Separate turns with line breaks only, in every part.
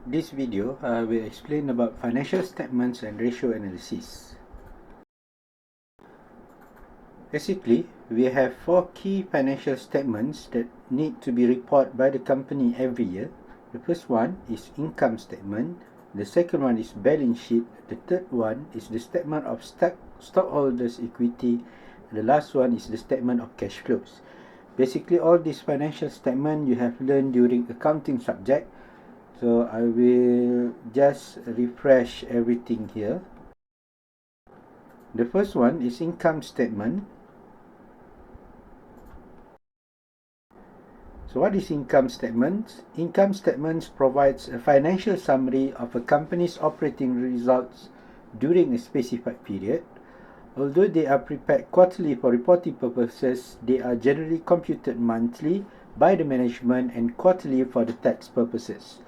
This video will explain about financial statements and ratio analysis. Basically, we have 4 key financial statements that need to be reported by the company every year. The first one is income statement. The second one is balance sheet. The third one is the statement of stockholders' equity. The last one is the statement of cash flows. Basically, all these financial statements you have learned during accounting subject. So I will just refresh everything here. The first one is income statement. So what is income statement? Income statements provides a financial summary of a company's operating results during a specified period. Although they are prepared quarterly for reporting purposes, they are generally computed monthly by the management and quarterly for the tax purposes.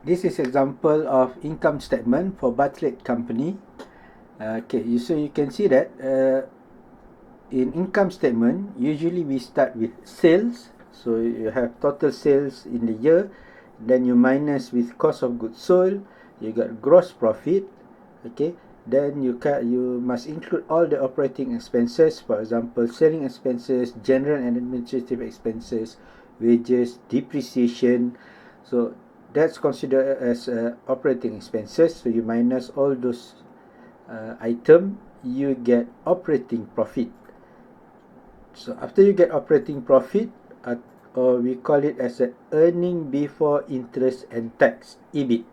This is example of income statement for Bartlett Company. So you can see that in income statement, usually we start with sales. So you have total sales in the year, then you minus with cost of goods sold, you got gross profit. Then you must include all the operating expenses, for example, selling expenses, general and administrative expenses, wages, depreciation. So that's considered as operating expenses. So you minus all those items, you get operating profit. So after you get operating profit, or we call it as a earning before interest and tax, EBIT.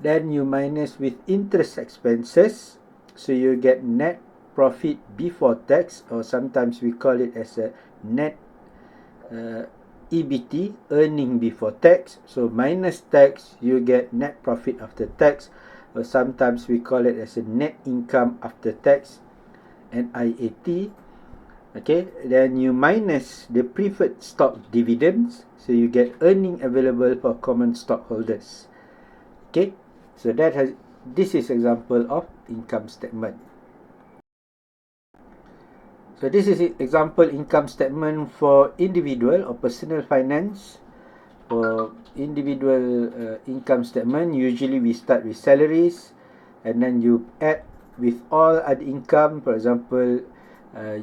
Then you minus with interest expenses, so you get net profit before tax, or sometimes we call it as a net EBT, earning before tax. So minus tax, you get net profit after tax, or sometimes we call it as a net income after tax, NIAT. Then you minus the preferred stock dividends, so you get earning available for common stockholders. So this is example of income statement. So this is example income statement for individual or personal finance. For individual income statement, usually we start with salaries, and then you add with all other income. For example,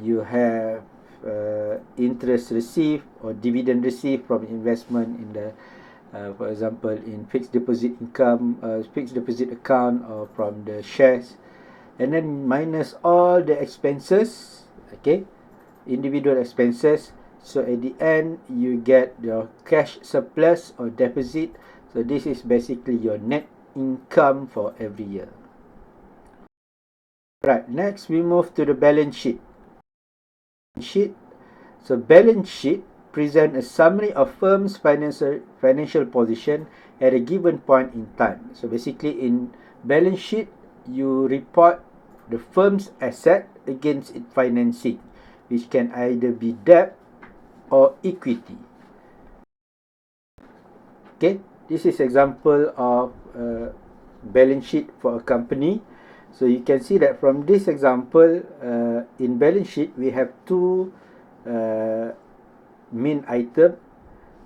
you have interest received or dividend received from investment in the for example, in fixed deposit income, fixed deposit account, or from the shares, and then minus all the expenses, individual expenses. So at the end, you get your cash surplus or deposit. So this is basically your net income for every year. Right, next we move to the balance sheet. So balance sheet present a summary of firm's financial position at a given point in time. So basically in balance sheet, you report the firm's asset against its financing, which can either be debt or equity. This is example of balance sheet for a company. So you can see that from this example, in balance sheet, we have two main item.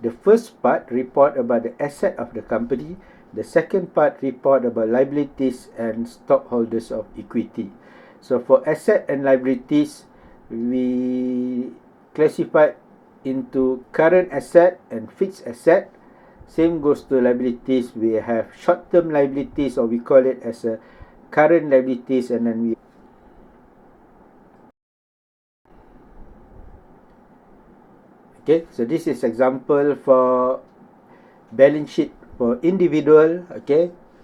The first part report about the asset of the company. The second part report about liabilities and stockholders of equity. So for asset and liabilities, we classify into current asset and fixed asset. Same goes to liabilities. We have short-term liabilities, or we call it as a current liabilities, and then so this is example for balance sheet for individual.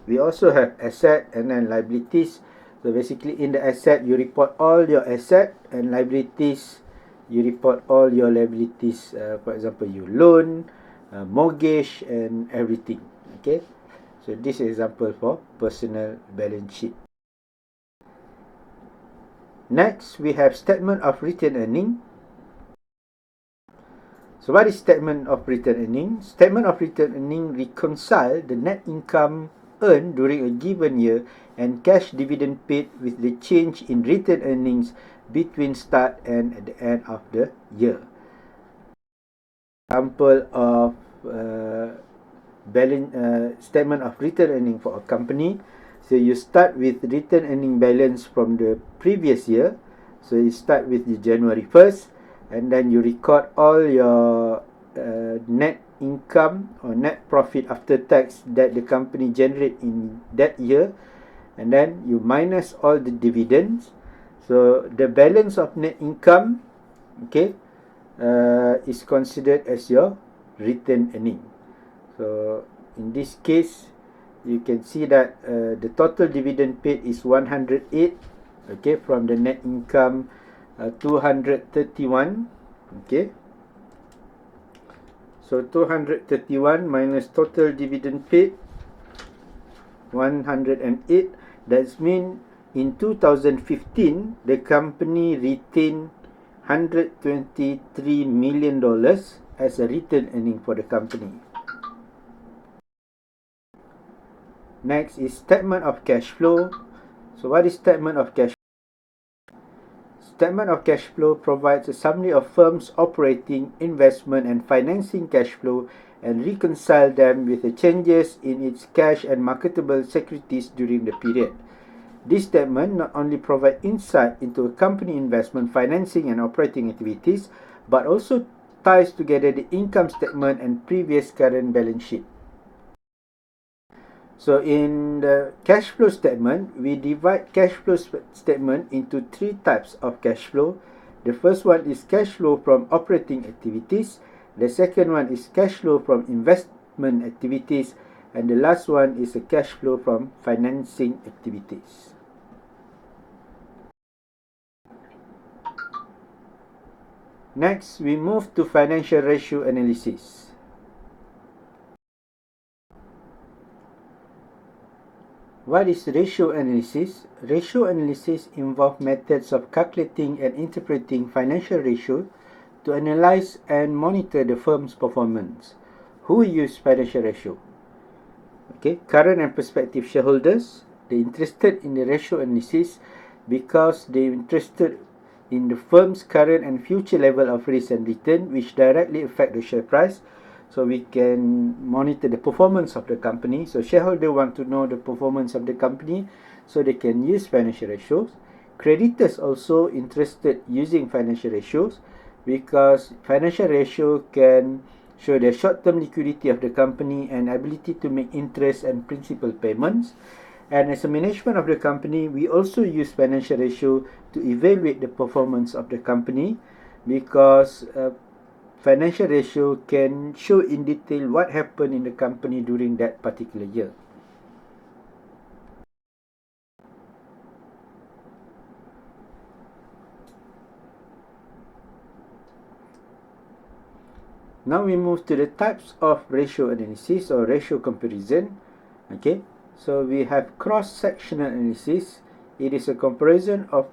We also have asset and then liabilities. So basically in the asset, you report all your asset, and liabilities, you report all your liabilities. For example, you loan, mortgage, and everything. So this is example for personal balance sheet. Next, we have statement of retained earning. So what is statement of retained earning? Statement of retained earning reconcile the net income earned during a given year and cash dividend paid with the change in retained earnings between start and at the end of the year. Example of statement of return earning for a company. So you start with return earning balance from the previous year. So you start with the January 1st, and then you record all your net income or net profit after tax that the company generate in that year, and then you minus all the dividends. So the balance of net income, okay, is considered as your return earning. So in this case, you can see that the total dividend paid is 108, okay, from the net income 231, okay. So 231 minus total dividend paid 108. That means in 2015 the company retained $123 million as a return earning for the company. Next is statement of cash flow. So what is statement of cash flow? Statement of cash flow provides a summary of firms' operating, investment and financing cash flow and reconcile them with the changes in its cash and marketable securities during the period. This statement not only provides insight into a company investment, financing and operating activities, but also ties together the income statement and previous current balance sheet. So in the cash flow statement, we divide cash flow statement into three types of cash flow. The first one is cash flow from operating activities. The second one is cash flow from investment activities. And the last one is a cash flow from financing activities. Next, we move to financial ratio analysis. What is ratio analysis? Ratio analysis involves methods of calculating and interpreting financial ratio to analyze and monitor the firm's performance. Who use financial ratio? Okay, current and prospective shareholders. They interested in the ratio analysis because they interested in the firm's current and future level of risk and return, which directly affect the share price. So we can monitor the performance of the company. So shareholders want to know the performance of the company, so they can use financial ratios. Creditors also interested using financial ratios because financial ratio can show the short-term liquidity of the company and ability to make interest and principal payments. And as a management of the company, we also use financial ratio to evaluate the performance of the company, because financial ratio can show in detail what happened in the company during that particular year. Now we move to the types of ratio analysis or ratio comparison. Okay, so we have cross-sectional analysis. It is a comparison of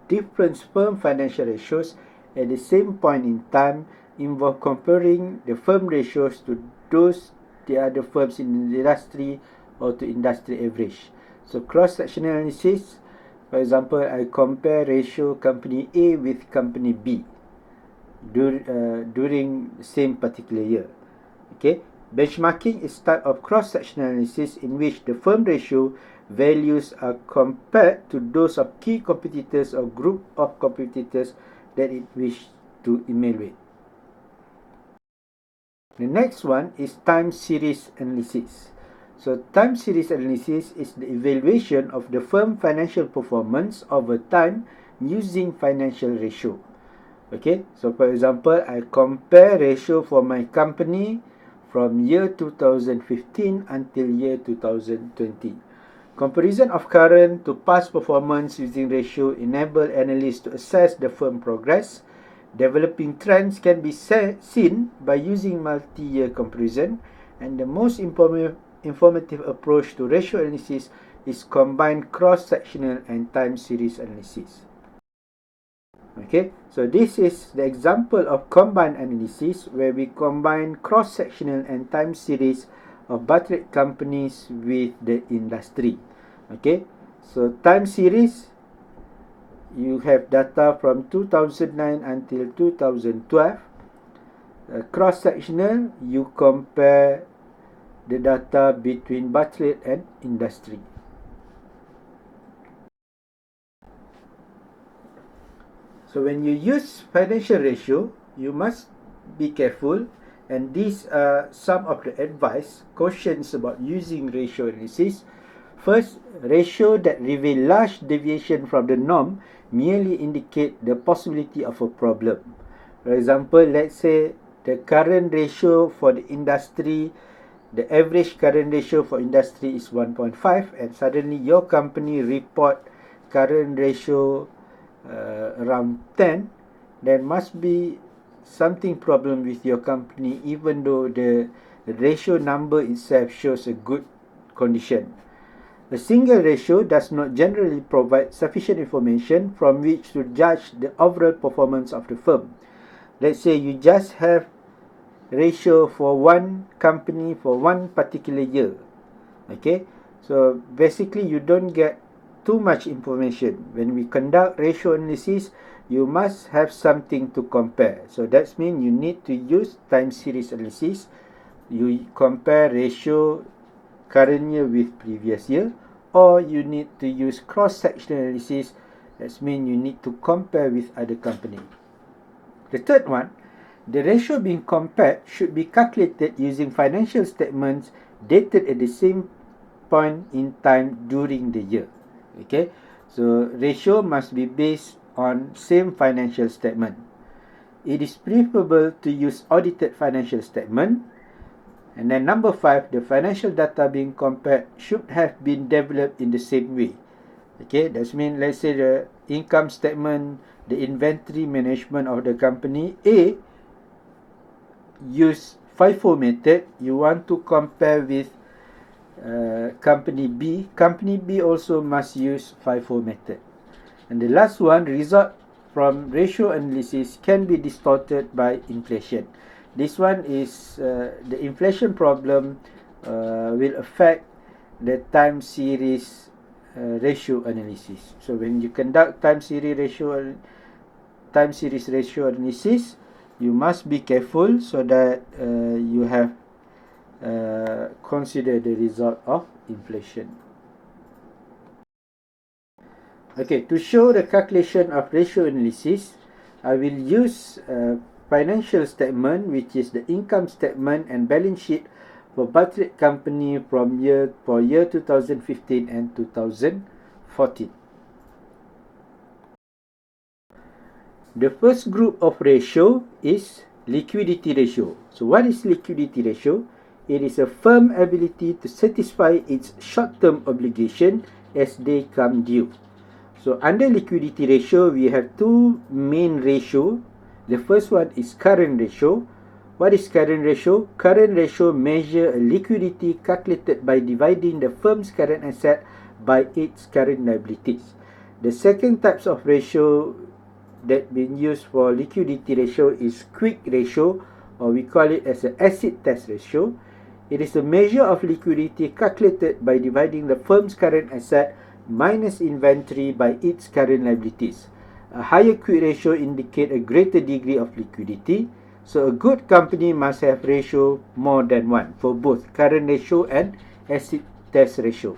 different firm financial ratios at the same point in time, involve comparing the firm ratios to those the other firms in the industry or to industry average. So cross-sectional analysis, for example, I compare ratio company A with company B during the same particular year. Okay, benchmarking is type of cross-sectional analysis in which the firm ratio values are compared to those of key competitors or group of competitors that it wish to evaluate. The next one is time series analysis. So time series analysis is the evaluation of the firm financial performance over time using financial ratio. Okay, so for example, I compare ratio for my company from year 2015 until year 2020. Comparison of current to past performance using ratio enable analysts to assess the firm progress. Developing trends can be seen by using multi-year comparison, and the most informative approach to ratio analysis is combined cross-sectional and time series analysis. Okay, so this is the example of combined analysis where we combine cross-sectional and time series of Bartlett companies with the industry. Okay, so time series, you have data from 2009 until 2012, Cross-sectional, you compare the data between Bartlett and industry. So when you use financial ratio, you must be careful, and these are some of the advice, cautions about using ratio analysis. First, ratio that reveal large deviation from the norm merely indicate the possibility of a problem. For example, let's say the current ratio for the industry, the average current ratio for industry is 1.5, and suddenly your company report current ratio around 10, there must be something problem with your company, even though the ratio number itself shows a good condition. A single ratio does not generally provide sufficient information from which to judge the overall performance of the firm. Let's say you just have ratio for one company for one particular year. Okay, so basically you don't get too much information. When we conduct ratio analysis, you must have something to compare. So that means you need to use time series analysis. You compare ratio current year with previous year, or you need to use cross-sectional analysis. That means you need to compare with other company. The third one, the ratio being compared should be calculated using financial statements dated at the same point in time during the year. Okay, so ratio must be based on same financial statement. It is preferable to use audited financial statement. And then number 5, the financial data being compared should have been developed in the same way. Okay, that means let's say the income statement, the inventory management of the company A use FIFO method. You want to compare with company B. Company B also must use FIFO method. And the last one, result from ratio analysis can be distorted by inflation. This one is the inflation problem will affect the time series ratio analysis. So when you conduct time series ratio analysis, you must be careful so that you have consider the result of inflation. Okay, to show the calculation of ratio analysis, I will use financial statement, which is the income statement and balance sheet for Bartlett Company for year 2015 and 2014. The first group of ratio is liquidity ratio. So what is liquidity ratio? It is a firm ability to satisfy its short-term obligation as they come due. So under liquidity ratio, we have two main ratio. The first one is current ratio. What is current ratio? Current ratio measure a liquidity calculated by dividing the firm's current asset by its current liabilities. The second types of ratio that been used for liquidity ratio is quick ratio, or we call it as an acid test ratio. It is a measure of liquidity calculated by dividing the firm's current asset minus inventory by its current liabilities. A higher quick ratio indicate a greater degree of liquidity. So a good company must have ratio more than one for both current ratio and acid test ratio.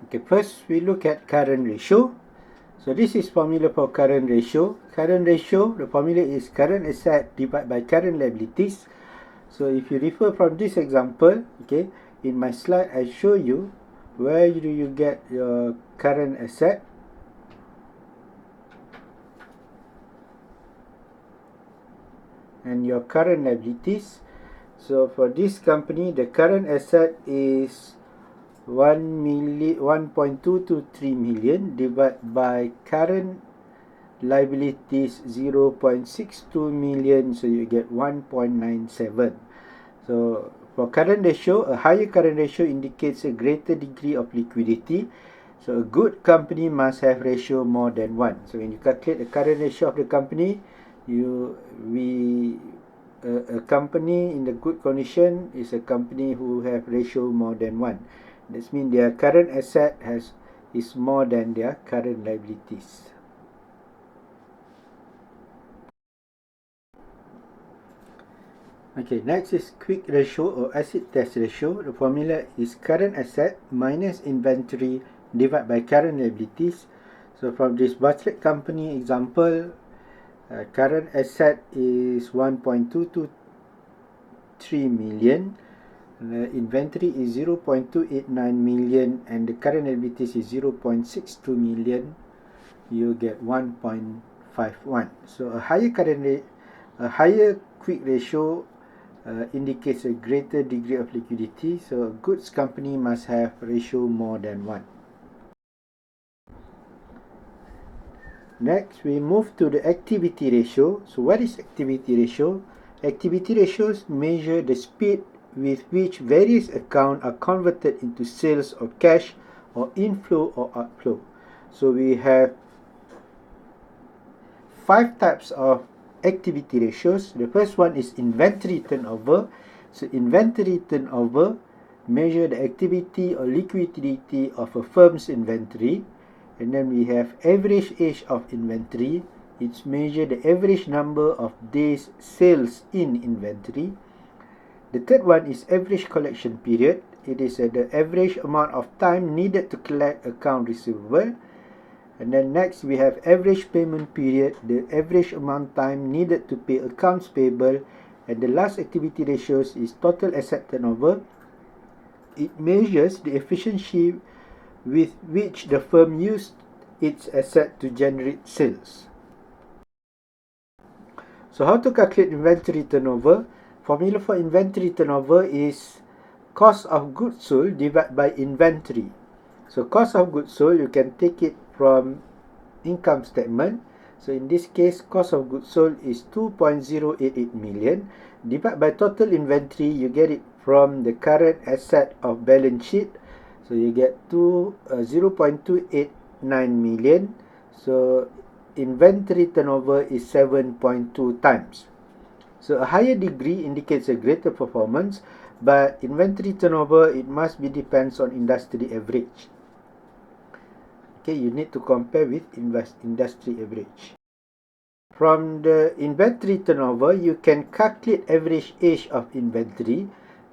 Okay, first we look at current ratio. So this is formula for current ratio. Current ratio, the formula is current asset divided by current liabilities. So if you refer from this example, okay, in my slide I show you where do you get your current asset. And your current liabilities. So for this company, the current asset is 1.223 million divided by current liabilities 0.62 million, so you get 1.97. So for current ratio, a higher current ratio indicates a greater degree of liquidity. So a good company must have ratio more than 1. So when you calculate the current ratio of the company, a company in the good condition is a company who have ratio more than 1. That means their current asset is more than their current liabilities. Okay, next is quick ratio or acid test ratio. The formula is current asset minus inventory divided by current liabilities. So from this Bartlett company example, current asset is 1.223 million, the inventory is 0.289 million, and the current liabilities is 0.62 million. You get 1.51. So a higher quick ratio indicates a greater degree of liquidity. So a goods company must have ratio more than 1. Next, we move to the activity ratio. So what is activity ratio? Activity ratios measure the speed with which various accounts are converted into sales or cash or inflow or outflow. So we have 5 types of activity ratios. The first one is inventory turnover. So inventory turnover measure the activity or liquidity of a firm's inventory. And then we have average age of inventory. It's measure the average number of days sales in inventory. The third one is average collection period. It is the average amount of time needed to collect account receivable. And then next we have average payment period, the average amount time needed to pay accounts payable. And the last activity ratios is total asset turnover. It measures the efficiency with which the firm used its asset to generate sales. So how to calculate inventory turnover? Formula for inventory turnover is cost of goods sold divided by inventory. So cost of goods sold, you can take it from income statement. So in this case, cost of goods sold is 2.088 million. Divided by total inventory, you get it from the current asset of balance sheet. So you get 0.289 million. So inventory turnover is 7.2 times. So a higher degree indicates a greater performance, but inventory turnover, it must be depends on industry average. Okay, you need to compare with industry average. From the inventory turnover, you can calculate average age of inventory.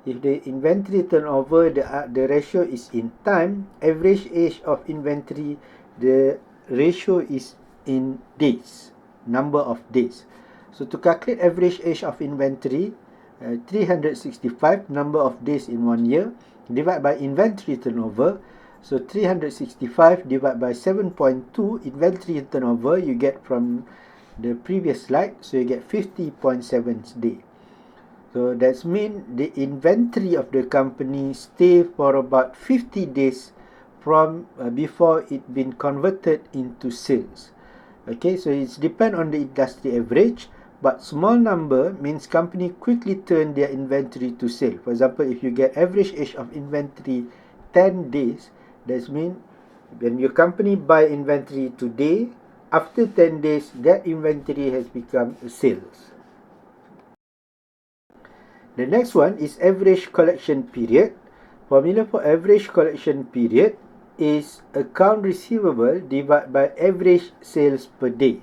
If the inventory turnover, the ratio is in time, average age of inventory, the ratio is in days, number of days. So to calculate average age of inventory, 365 number of days in 1 year, divided by inventory turnover. So 365 divided by 7.2 inventory turnover, you get from the previous slide. So you get 50.7 days. So that's mean the inventory of the company stay for about 50 days from before it been converted into sales. Okay, so it's depend on the industry average, but small number means company quickly turn their inventory to sale. For example, if you get average age of inventory 10 days, that means when your company buy inventory today, after 10 days, that inventory has become sales. The next one is average collection period. Formula for average collection period is account receivable divided by average sales per day.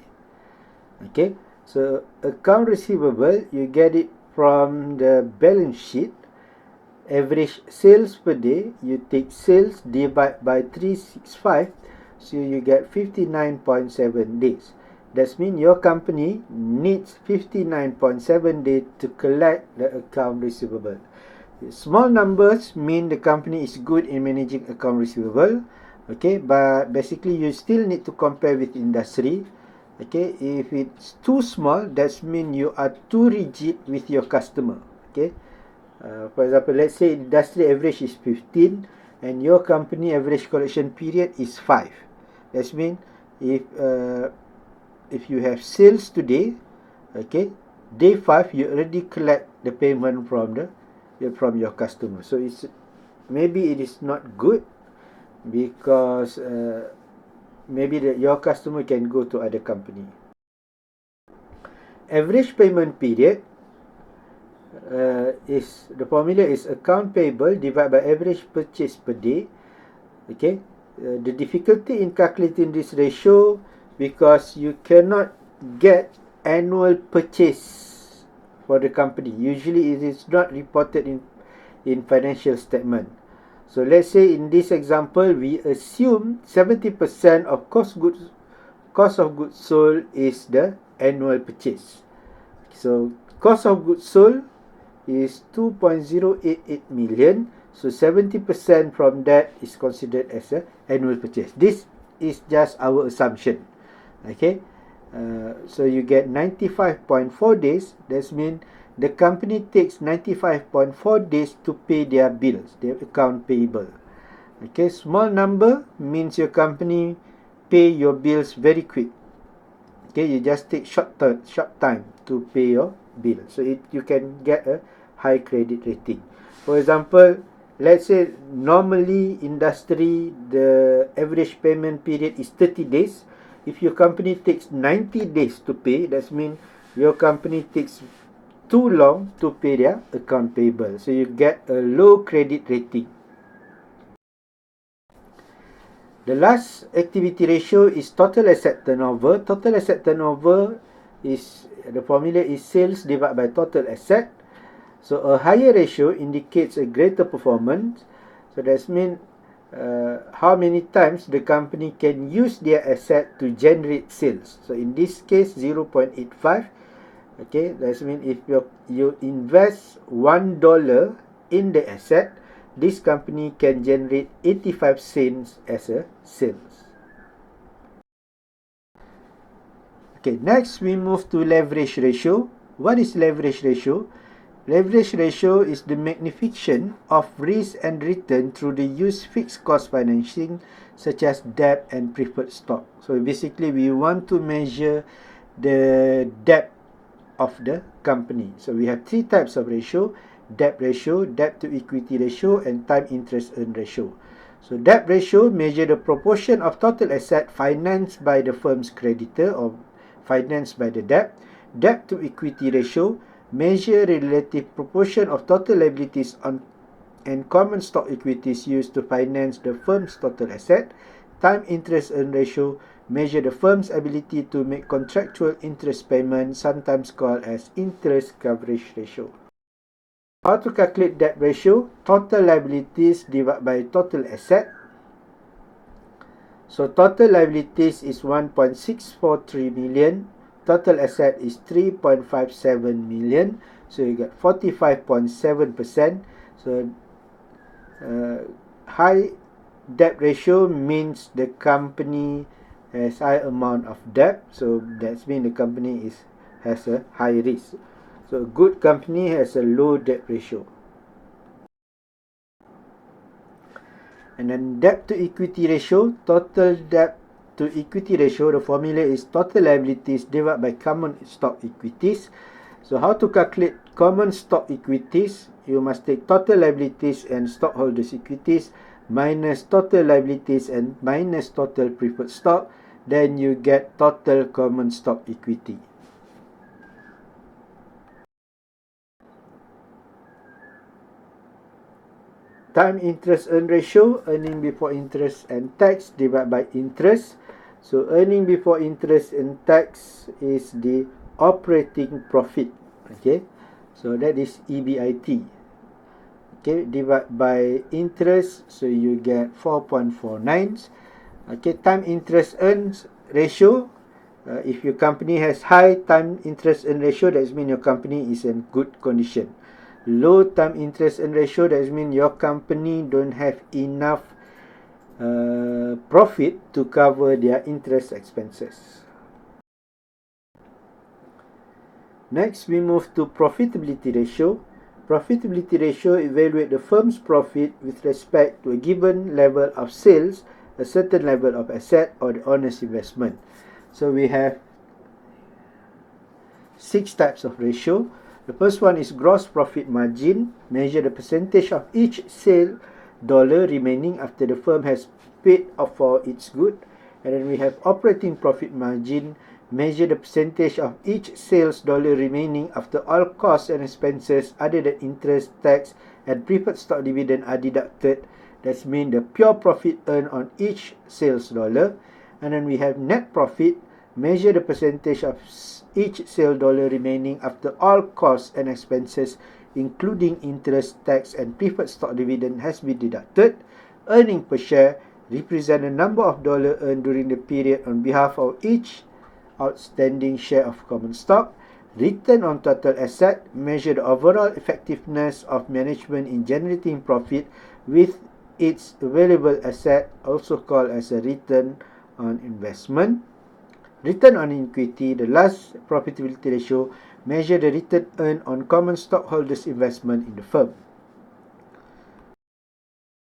Okay, so account receivable, you get it from the balance sheet. Average sales per day, you take sales divided by 365, so you get 59.7 days. That means your company needs 59.7 days to collect the account receivable. Small numbers mean the company is good in managing account receivable. Okay, but basically you still need to compare with industry. Okay, if it's too small, that means you are too rigid with your customer. Okay, for example, let's say industry average is 15 and your company average collection period is 5. That means if you have sales today, okay, day 5 you already collect the payment from your customer. So it's maybe it is not good because maybe your customer can go to other company. Average payment period is the formula is account payable divided by average purchase per day. Okay, the difficulty in calculating this ratio because you cannot get annual purchase for the company. Usually it is not reported in financial statement. So let's say in this example, we assume 70% of cost of goods sold is the annual purchase. So cost of goods sold is 2.088 million. So 70% from that is considered as an annual purchase. This is just our assumption. Okay. So you get 95.4 days. That means the company takes 95.4 days to pay their bills, their account payable. Okay, small number means your company pay your bills very quick. Okay, you just take short time to pay your bill. So you can get a high credit rating. For example, let's say normally industry, the average payment period is 30 days. If your company takes 90 days to pay, that means your company takes too long to pay their account payable. So you get a low credit rating. The last activity ratio is total asset turnover. Total asset turnover is, the formula is sales divided by total asset. So a higher ratio indicates a greater performance. So that means how many times the company can use their asset to generate sales. So in this case, 0.85. Okay, that means if you invest $1 in the asset, this company can generate 85 cents as a sales. Okay, next we move to leverage ratio. What is leverage ratio? Leverage ratio is the magnification of risk and return through the use fixed cost financing such as debt and preferred stock. So basically we want to measure the debt of the company. So we have three types of ratio: debt to equity ratio, and time interest earned ratio. So debt ratio measure the proportion of total asset financed by the firm's creditor or financed by the debt. Debt to equity ratio measure the relative proportion of total liabilities and common stock equities used to finance the firm's total asset. Time interest earned ratio measure the firm's ability to make contractual interest payments, sometimes called as interest coverage ratio. How to calculate debt ratio? Total liabilities divided by total asset. So total liabilities is 1.643 million. Total asset is 3.57 million. So you get 45.7%. So high debt ratio means the company has high amount of debt. So that means the company has a high risk. So a good company has a low debt ratio. And then debt to equity ratio, total debt to equity ratio, the formula is total liabilities divided by common stock equities. So how to calculate common stock equities? You must take total liabilities and stockholders' equities minus total liabilities and minus total preferred stock. Then you get total common stock equity. Time interest earned ratio, earning before interest and tax divided by interest. So earning before interest and tax is the operating profit. Okay, so that is EBIT. Okay, divided by interest, so you get 4.49. Okay, time interest earned ratio. If your company has high time interest earned ratio, that means your company is in good condition. Low time interest earned ratio, that means your company don't have enough profit to cover their interest expenses. Next, we move to profitability ratio. Profitability ratio evaluates the firm's profit with respect to a given level of sales, a certain level of asset, or the owner's investment. So we have 6 types of ratio. The first one is gross profit margin, measure the percentage of each sale dollar remaining after the firm has paid for its good. And then we have operating profit margin, measure the percentage of each sales dollar remaining after all costs and expenses other than interest, tax, and preferred stock dividend are deducted. That means the pure profit earned on each sales dollar. And then we have net profit, measure the percentage of each sale dollar remaining after all costs and expenses, including interest, tax, and preferred stock dividend has been deducted. Earning per share represent the number of dollars earned during the period on behalf of each outstanding share of common stock. Return on total asset measure the overall effectiveness of management in generating profit with its available asset, also called as a return on investment. Return on equity, the last profitability ratio, measure the return earned on common stockholders' investment in the firm.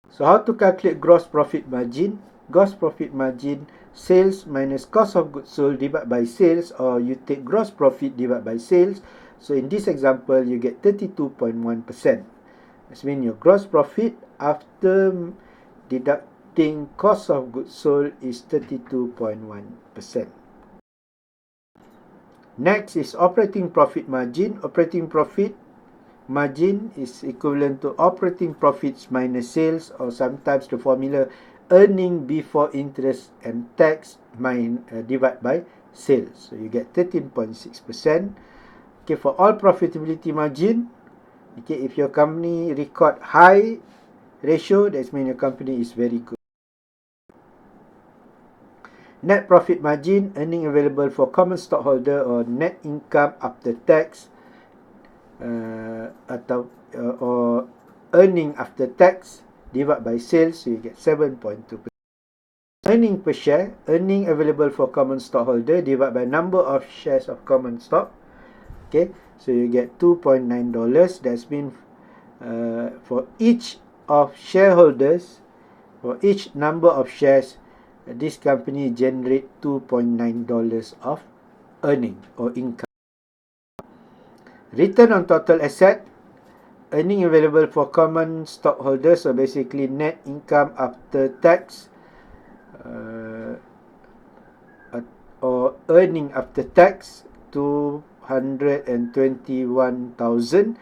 So how to calculate gross profit margin? Gross profit margin, sales minus cost of goods sold divided by sales, or you take gross profit divided by sales. So in this example, you get 32.1%. That means your gross profit after deducting cost of goods sold is 32.1%. Next is operating profit margin. Operating profit margin is equivalent to operating profits minus sales, or sometimes the formula earning before interest and tax divided by sales. So you get 13.6%. Okay, for all profitability margin, okay, if your company record high ratio, that means your company is very good. Net profit margin, earning available for common stockholder, or net income after tax, or earning after tax divided by sales, so you get 7.2%. Earning per share, earning available for common stockholder divided by number of shares of common stock. Okay, so you get $2.9. That's been for each of shareholders, for each number of shares, this company generate $2.9 of earning or income. Return on total asset, earning available for common stockholders, so basically net income after tax, or earning after tax, 221,000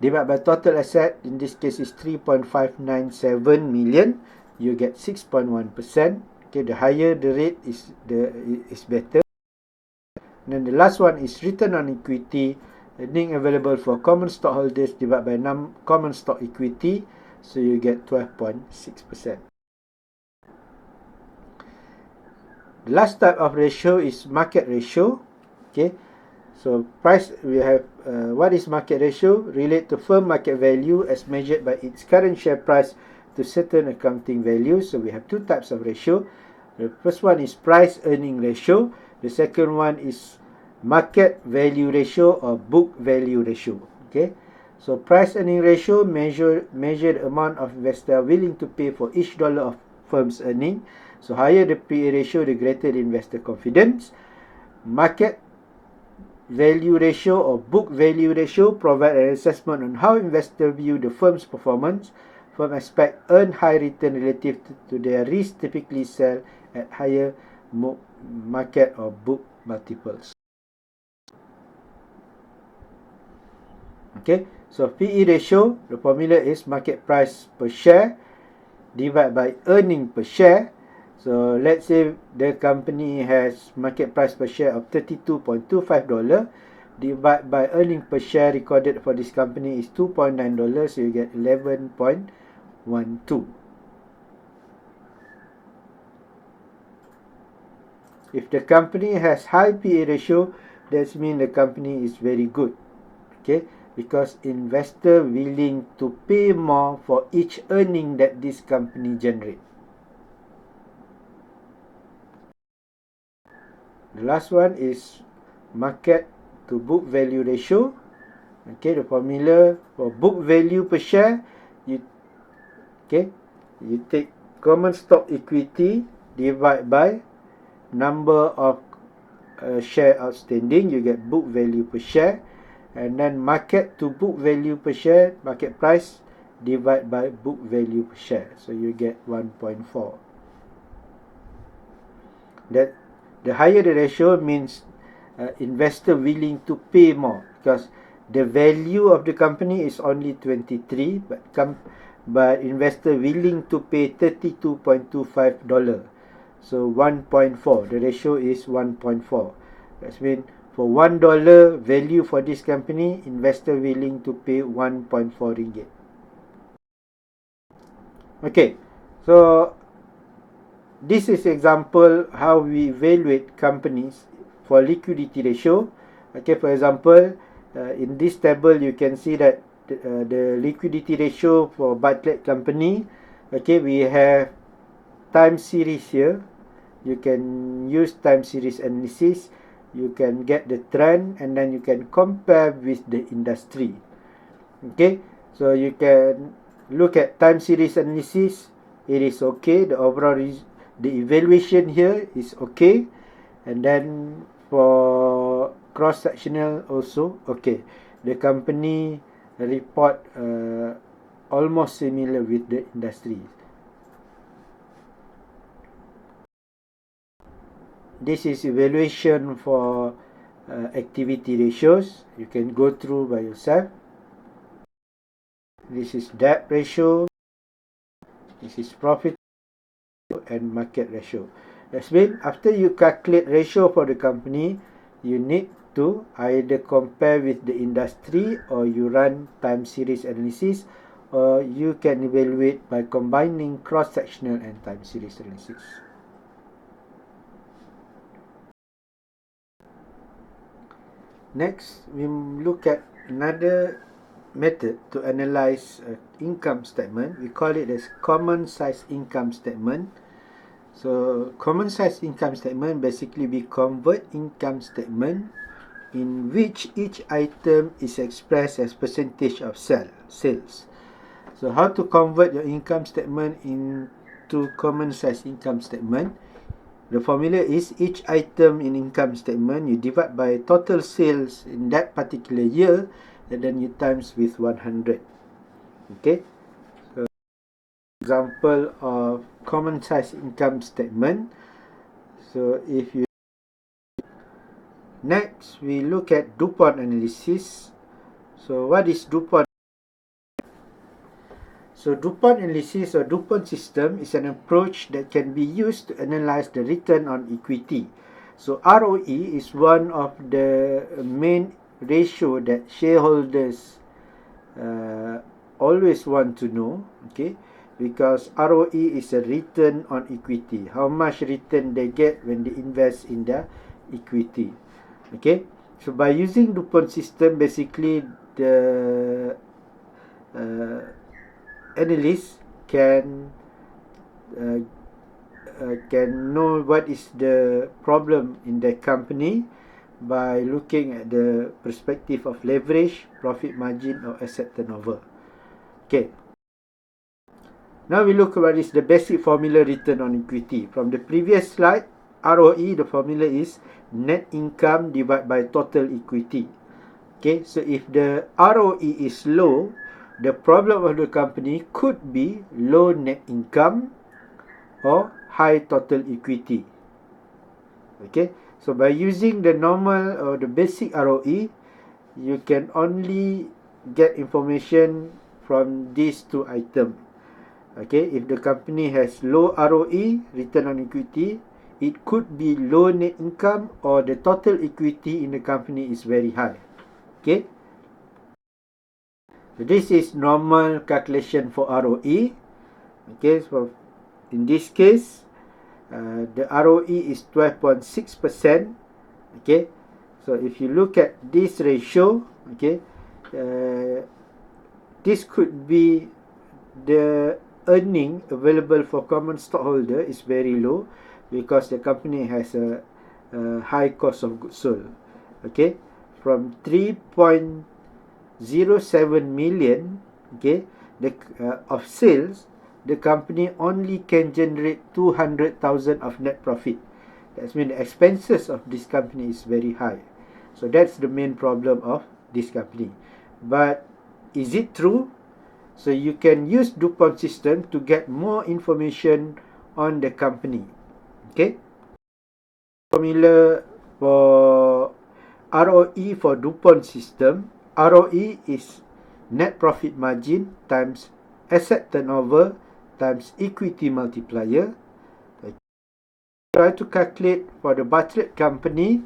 divided by total asset, in this case is 3.597 million, you get 6.1%. Okay, the higher the rate is better. And then the last one is return on equity, earning available for common stockholders divided by common stock equity, so you get 12.6%. The last type of ratio is market ratio. Okay, so price, we have what is market ratio? Relate to firm market value as measured by its current share price to certain accounting values. So we have two types of ratio. The first one is price earning ratio. The second one is market value ratio or book value ratio. Okay, so price earning ratio measure the amount of investors are willing to pay for each dollar of firm's earning. So higher the PE ratio, the greater the investor confidence. Market value ratio or book value ratio provide an assessment on how investors view the firm's performance. Firms expect earn high return relative to their risk, typically sell at higher market or book multiples. Okay, so PE ratio, the formula is market price per share divided by earning per share. So let's say the company has market price per share of $32.25, divided by earning per share recorded for this company is $2.9, so you get 11.12. If the company has high PE ratio, that means the company is very good. Okay, because investor willing to pay more for each earning that this company generate. The last one is market to book value ratio. Okay, the formula for book value per share, you take common stock equity divide by number of share outstanding, you get book value per share. And then market to book value per share, market price divide by book value per share, so you get 1.4. That the higher the ratio means investor willing to pay more, because the value of the company is only 23, but investor willing to pay $32.25. So 1.4, the ratio is 1.4. That means for $1 value for this company, investor willing to pay 1.4 ringgit. Okay, so this is example how we evaluate companies for liquidity ratio. Okay, for example, in this table you can see that the liquidity ratio for Bartlett company. Okay, we have time series here. You can use time series analysis. You can get the trend and then you can compare with the industry. Okay, so you can look at time series analysis. It is okay. The overall the evaluation here is okay, and then for cross sectional also okay. The company report almost similar with the industry. This is evaluation for activity ratios. You can go through by yourself. This is debt ratio. This is profit and market ratio. That's mean after you calculate ratio for the company, you need to either compare with the industry or you run time series analysis, or you can evaluate by combining cross-sectional and time series analysis. Next, we look at another method to analyze income statement. We call it as common size income statement. So common size income statement basically we convert income statement in which each item is expressed as percentage of sales. So how to convert your income statement into common size income statement? The formula is each item in income statement you divide by total sales in that particular year and then you times with 100. Okay, so example of common size income statement. So if you next we look at DuPont analysis. So what is DuPont? So DuPont analysis or DuPont system is an approach that can be used to analyze the return on equity. So ROE is one of the main ratio that shareholders always want to know, okay, because ROE is a return on equity, how much return they get when they invest in their equity. Okay, so by using DuPont system, basically the analyst can know what is the problem in the company by looking at the perspective of leverage, profit margin, or asset turnover. Okay. Now we look at what is the basic formula return on equity. From the previous slide, ROE, the formula is net income divided by total equity. Okay, so if the ROE is low, the problem of the company could be low net income or high total equity. Okay, so by using the normal or the basic ROE, you can only get information from these two items. Okay, if the company has low ROE, return on equity, it could be low net income or the total equity in the company is very high. Okay, so this is normal calculation for ROE. Okay, so in this case, the ROE is 12.6%. Okay, so if you look at this ratio, okay, this could be the earning available for common stockholder is very low because the company has a high cost of goods sold. Okay, from 3.07 million, okay, of sales, the company only can generate 200,000 of net profit. That means the expenses of this company is very high. So that's the main problem of this company. But is it true? So you can use DuPont system to get more information on the company. Okay. Formula for ROE for DuPont system. ROE is net profit margin times asset turnover times equity multiplier. try to calculate for the budget company,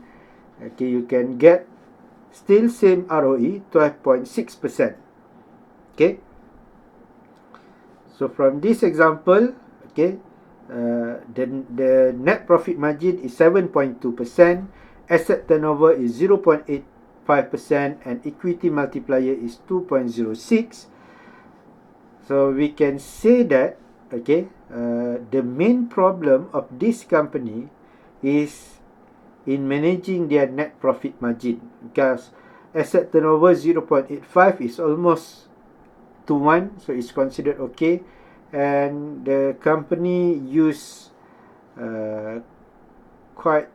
okay, you can get still same ROE, 12.6%. Okay. So from this example, okay, the net profit margin is 7.2%, asset turnover is 0.85%, and equity multiplier is 2.06. So we can say that, okay, the main problem of this company is in managing their net profit margin, because asset turnover 0.85 is almost to 1, so it's considered okay, and the company use quite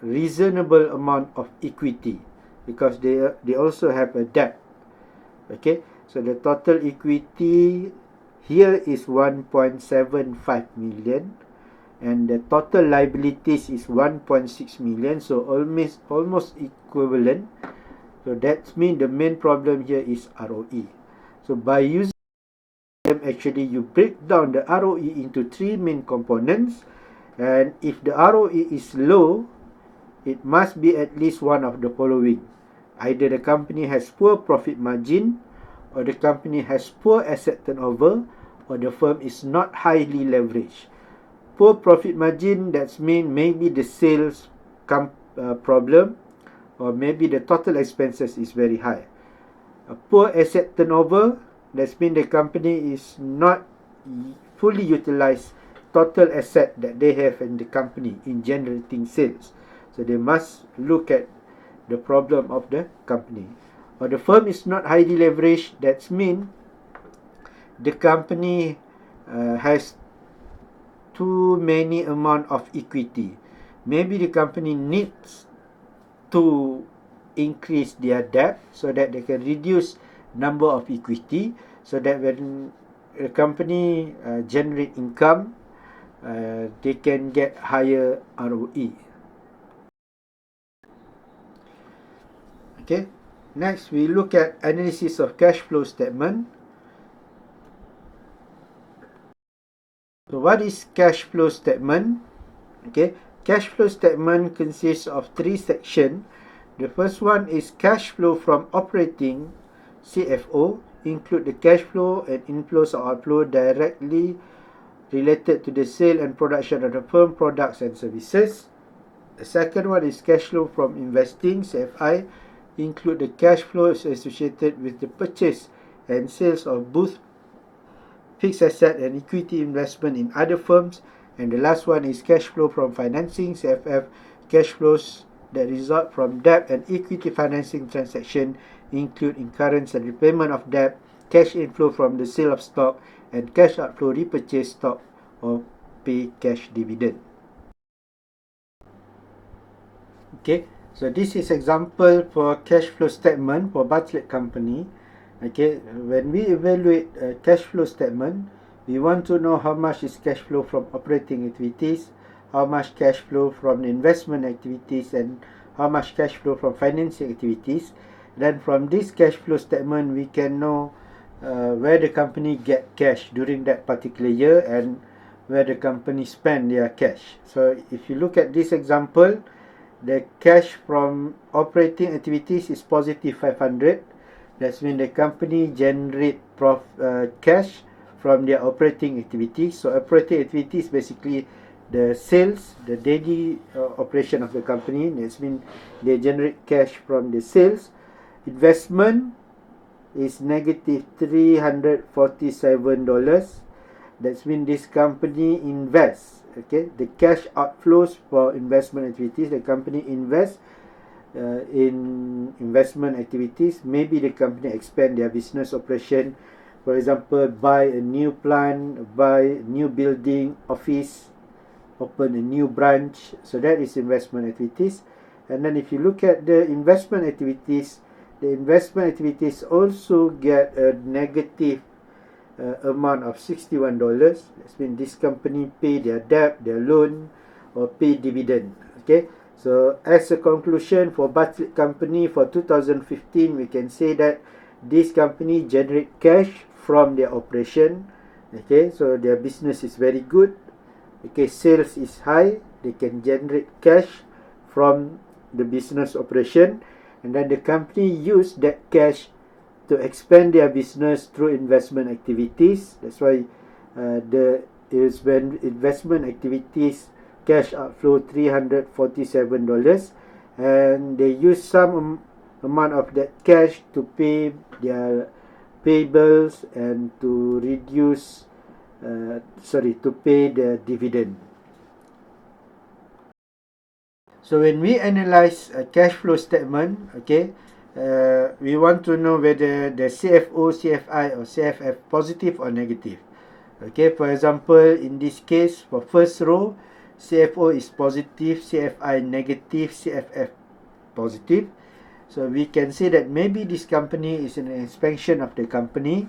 reasonable amount of equity, because they also have a debt. Okay, so the total equity here is 1.75 million, and the total liabilities is 1.6 million, so almost equivalent. So that means the main problem here is ROE. So by using them, actually you break down the ROE into 3 main components, and if the ROE is low, it must be at least one of the following: either the company has poor profit margin, or the company has poor asset turnover, or the firm is not highly leveraged. Poor profit margin, that means maybe the sales problem, or maybe the total expenses is very high. A poor asset turnover, that means the company is not fully utilize total asset that they have in the company in generating sales. So they must look at the problem of the company. Or the firm is not highly leveraged, that means the company has too many amount of equity. Maybe the company needs to increase their debt so that they can reduce number of equity, so that when the company generate income, they can get higher ROE. Okay, next we look at analysis of cash flow statement. So what is cash flow statement? Okay, cash flow statement consists of 3 sections. The first one is cash flow from operating, CFO, include the cash flow and inflows or outflow directly related to the sale and production of the firm products and services. The second one is cash flow from investing, CFI, include the cash flows associated with the purchase and sales of both fixed asset and equity investment in other firms. And the last one is cash flow from financing, CFF, cash flows that result from debt and equity financing transaction include incurrence and repayment of debt, cash inflow from the sale of stock, and cash outflow repurchase stock or pay cash dividend. Okay, so this is example for cash flow statement for Bartlett company. Okay, when we evaluate a cash flow statement, we want to know how much is cash flow from operating activities, how much cash flow from investment activities, and how much cash flow from financing activities. Then from this cash flow statement, we can know where the company get cash during that particular year and where the company spend their cash. So if you look at this example, the cash from operating activities is positive 500. That means the company generate cash from their operating activities. So operating activities basically the sales, the daily operation of the company. That means they generate cash from the sales. Investment is negative $347. That means this company invests. Okay, the cash outflows for investment activities, the company invests in investment activities. Maybe the company expand their business operation, for example, buy a new plant, buy new building, office, open a new branch. So that is investment activities. And then if you look at the investment activities also get a negative amount of $61. That means this company pay their debt, their loan, or pay dividend. Okay, so as a conclusion for Bartlett company for 2015, we can say that this company generate cash from their operation. Okay, so their business is very good. Okay, sales is high, they can generate cash from the business operation, and then the company use that cash to expand their business through investment activities. That's why the investment activities cash outflow $347, and they use some amount of that cash to pay their payables and to reduce to pay the dividend. So when we analyze a cash flow statement, okay, we want to know whether the CFO, CFI or CFF positive or negative. Okay, for example, in this case, for first row, CFO is positive, CFI negative, CFF positive. So we can say that maybe this company is an expansion of the company.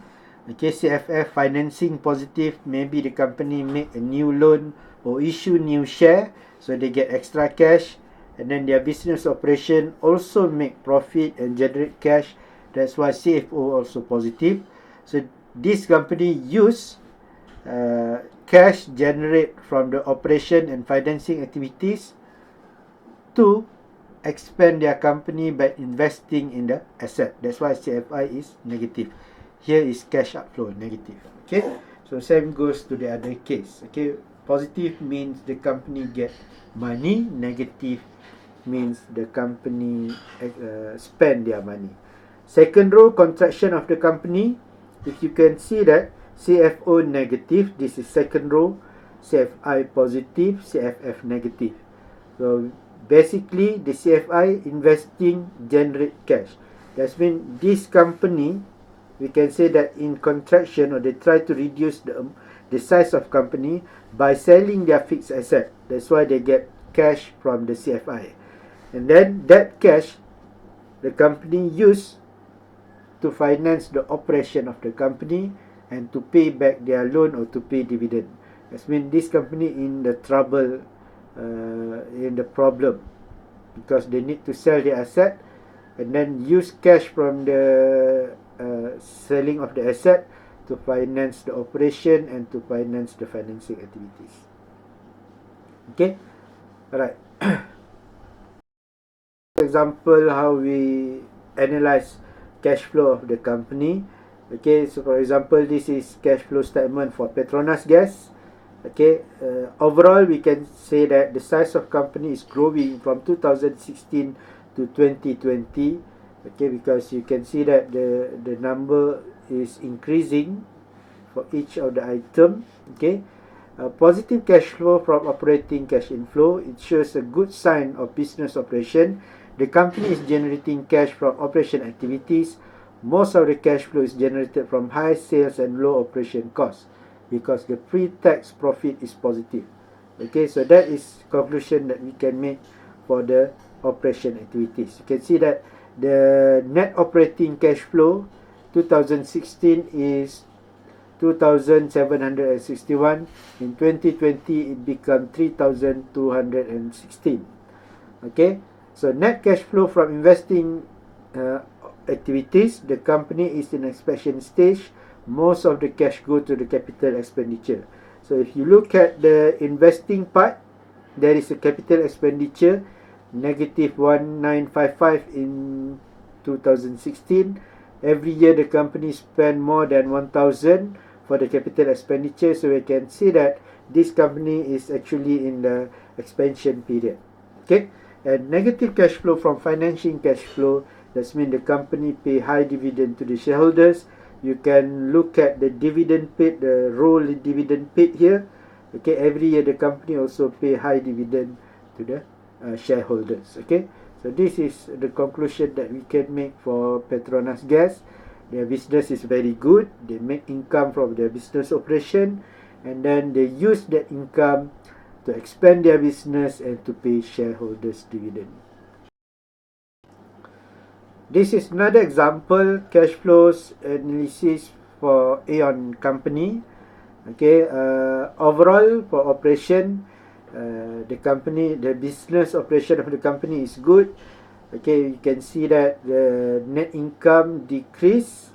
Okay, CFF financing positive, maybe the company make a new loan or issue new share, so they get extra cash, and then their business operation also make profit and generate cash. That's why CFO also positive. So this company use cash generate from the operation and financing activities to expand their company by investing in the asset. That's why CFI is negative. Here is cash outflow negative. Okay, so same goes to the other case. Okay, positive means the company get money, negative means the company spend their money. Second row, contraction of the company. If you can see that CFO negative, this is second row, CFI positive, CFF negative. So basically the CFI investing generate cash. That means this company, we can say that in contraction, or they try to reduce the size of company by selling their fixed asset. That's why they get cash from the CFI. And then that cash the company use to finance the operation of the company and to pay back their loan or to pay dividend. That means this company in the trouble, in the problem, because they need to sell the asset and then use cash from the selling of the asset to finance the operation and to finance the financing activities. Okay, alright. Example how we analyze cash flow of the company. Okay, so for example, this is cash flow statement for Petronas Gas. Okay, overall we can say that the size of company is growing from 2016 to 2020. Okay, because you can see that the number is increasing for each of the item. Okay, positive cash flow from operating cash inflow, it shows a good sign of business operation. The company is generating cash from operation activities. Most of the cash flow is generated from high sales and low operation costs, because the pre-tax profit is positive. Okay, so that is conclusion that we can make for the operation activities. You can see that the net operating cash flow 2016 is 2,761. In 2020 it become 3,216. Okay, so net cash flow from investing activities, the company is in expansion stage. Most of the cash go to the capital expenditure. So if you look at the investing part, there is a capital expenditure negative 1955 in 2016. Every year the company spend more than 1,000 for the capital expenditure, so we can see that this company is actually in the expansion period. Okay, and negative cash flow from financing cash flow, that means the company pay high dividend to the shareholders. You can look at the dividend paid, the roll dividend paid here. Okay, every year the company also pay high dividend to the shareholders. Okay, so this is the conclusion that we can make for Petronas Gas. Their business is very good. They make income from their business operation, and then they use that income to expand their business and to pay shareholders dividend. This is another example, cash flows analysis for Aeon company. Okay, overall for operation, the company, the business operation of the company is good. Okay, you can see that the net income decrease.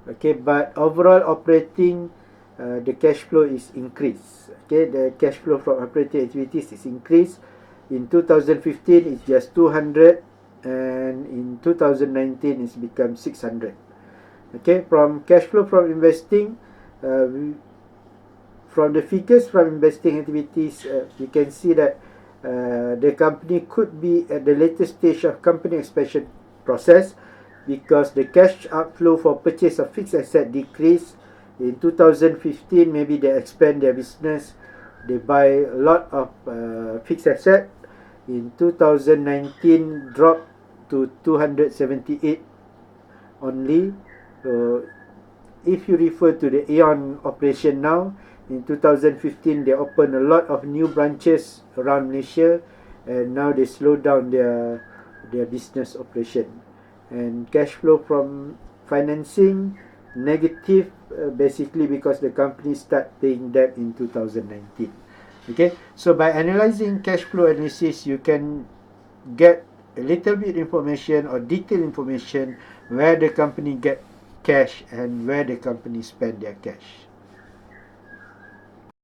Okay, but overall operating the cash flow is increased. Okay, the cash flow from operating activities is increased. In 2015, it's just 200, and in 2019, it's become 600. Okay, from cash flow from investing, from the figures from investing activities, you can see that the company could be at the latest stage of company expansion process, because the cash outflow for purchase of fixed asset decreased. In 2015, maybe they expand their business, they buy a lot of fixed asset. In 2019, dropped to 278 only. So if you refer to the Aeon operation now, in 2015 they opened a lot of new branches around Malaysia, and now they slow down their business operation. And cash flow from financing negative, basically because the company start paying debt in 2019. Okay, so by analyzing cash flow analysis, you can get a little bit information or detailed information where the company get cash and where the company spend their cash.